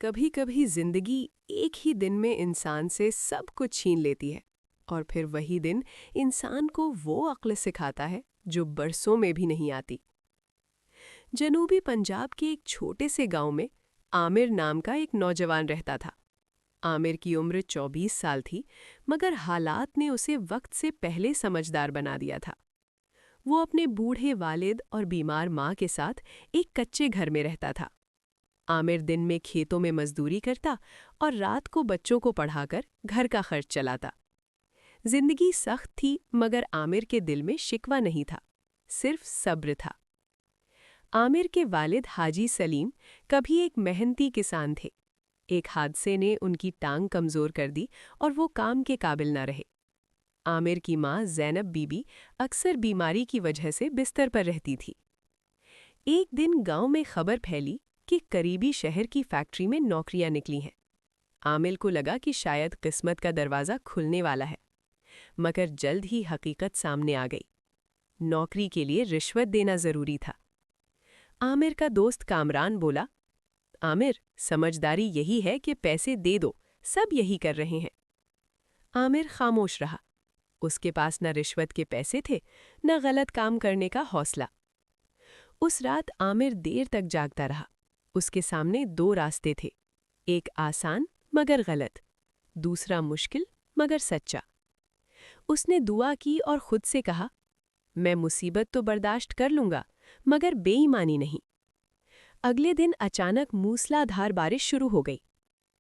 कभी कभी जिंदगी एक ही दिन में इंसान से सब कुछ छीन लेती है और फिर वही दिन इंसान को वो अक्ल सिखाता है जो बरसों में भी नहीं आती। जनूबी पंजाब के एक छोटे से गांव में आमिर नाम का एक नौजवान रहता था। आमिर की उम्र 24 साल थी, मगर हालात ने उसे वक्त से पहले समझदार बना दिया था। वो अपने बूढ़े वालिद और बीमार माँ के साथ एक कच्चे घर में रहता था। आमिर दिन में खेतों में मजदूरी करता और रात को बच्चों को पढ़ाकर घर का खर्च चलाता। जिंदगी सख्त थी, मगर आमिर के दिल में शिकवा नहीं था, सिर्फ सब्र था। आमिर के वालिद हाजी सलीम कभी एक मेहनती किसान थे। एक हादसे ने उनकी टांग कमजोर कर दी और वो काम के काबिल न रहे। आमिर की माँ ज़ैनब बीबी अक्सर बीमारी की वजह से बिस्तर पर रहती थी। एक दिन गांव में खबर फैली कि करीबी शहर की फैक्ट्री में नौकरियां निकली हैं। आमिर को लगा कि शायद किस्मत का दरवाज़ा खुलने वाला है, मगर जल्द ही हकीकत सामने आ गई। नौकरी के लिए रिश्वत देना ज़रूरी था। आमिर का दोस्त कामरान बोला, आमिर, समझदारी यही है कि पैसे दे दो, सब यही कर रहे हैं। आमिर खामोश रहा। उसके पास न रिश्वत के पैसे थे, न गलत काम करने का हौसला। उस रात आमिर देर तक जागता रहा। उसके सामने दो रास्ते थे, एक आसान मगर गलत, दूसरा मुश्किल मगर सच्चा। उसने दुआ की और खुद से कहा, मैं मुसीबत तो बर्दाश्त कर लूंगा, मगर बेईमानी नहीं। अगले दिन अचानक मूसलाधार बारिश शुरू हो गई।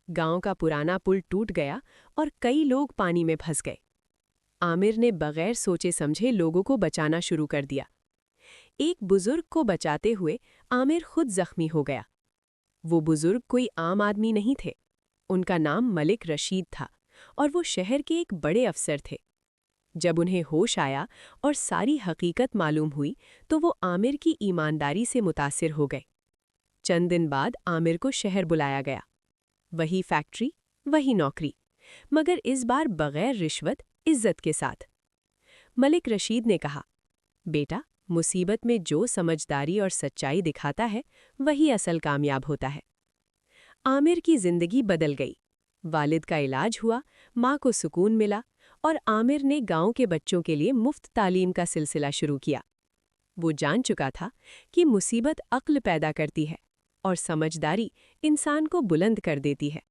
गांव का पुराना पुल टूट गया और कई लोग पानी में फंस गए। आमिर ने बगैर सोचे समझे लोगों को बचाना शुरू कर दिया। एक बुजुर्ग को बचाते हुए आमिर खुद जख्मी हो गया। वो बुजुर्ग कोई आम आदमी नहीं थे। उनका नाम मलिक रशीद था और वो शहर के एक बड़े अफसर थे। जब उन्हें होश आया और सारी हकीकत मालूम हुई तो वो आमिर की ईमानदारी से मुतासिर हो गए। चंद दिन बाद आमिर को शहर बुलाया गया। वही फैक्ट्री, वही नौकरी, मगर इस बार बगैर रिश्वत, इज्जत के साथ। मलिक रशीद ने कहा, बेटा, मुसीबत में जो समझदारी और सच्चाई दिखाता है वही असल कामयाब होता है। आमिर की जिंदगी बदल गई। वालिद का इलाज हुआ, माँ को सुकून मिला और आमिर ने गांव के बच्चों के लिए मुफ्त तालीम का सिलसिला शुरू किया। वो जान चुका था कि मुसीबत अक्ल पैदा करती है और समझदारी इंसान को बुलंद कर देती है।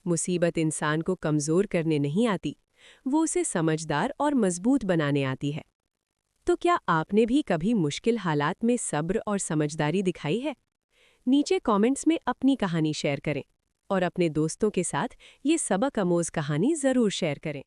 मुसीबत इंसान को कमज़ोर करने नहीं आती, वो उसे समझदार और मजबूत बनाने आती है। तो क्या आपने भी कभी मुश्किल हालात में सब्र और समझदारी दिखाई है? नीचे कमेंट्स में अपनी कहानी शेयर करें और अपने दोस्तों के साथ ये सबक आमोज़ कहानी ज़रूर शेयर करें।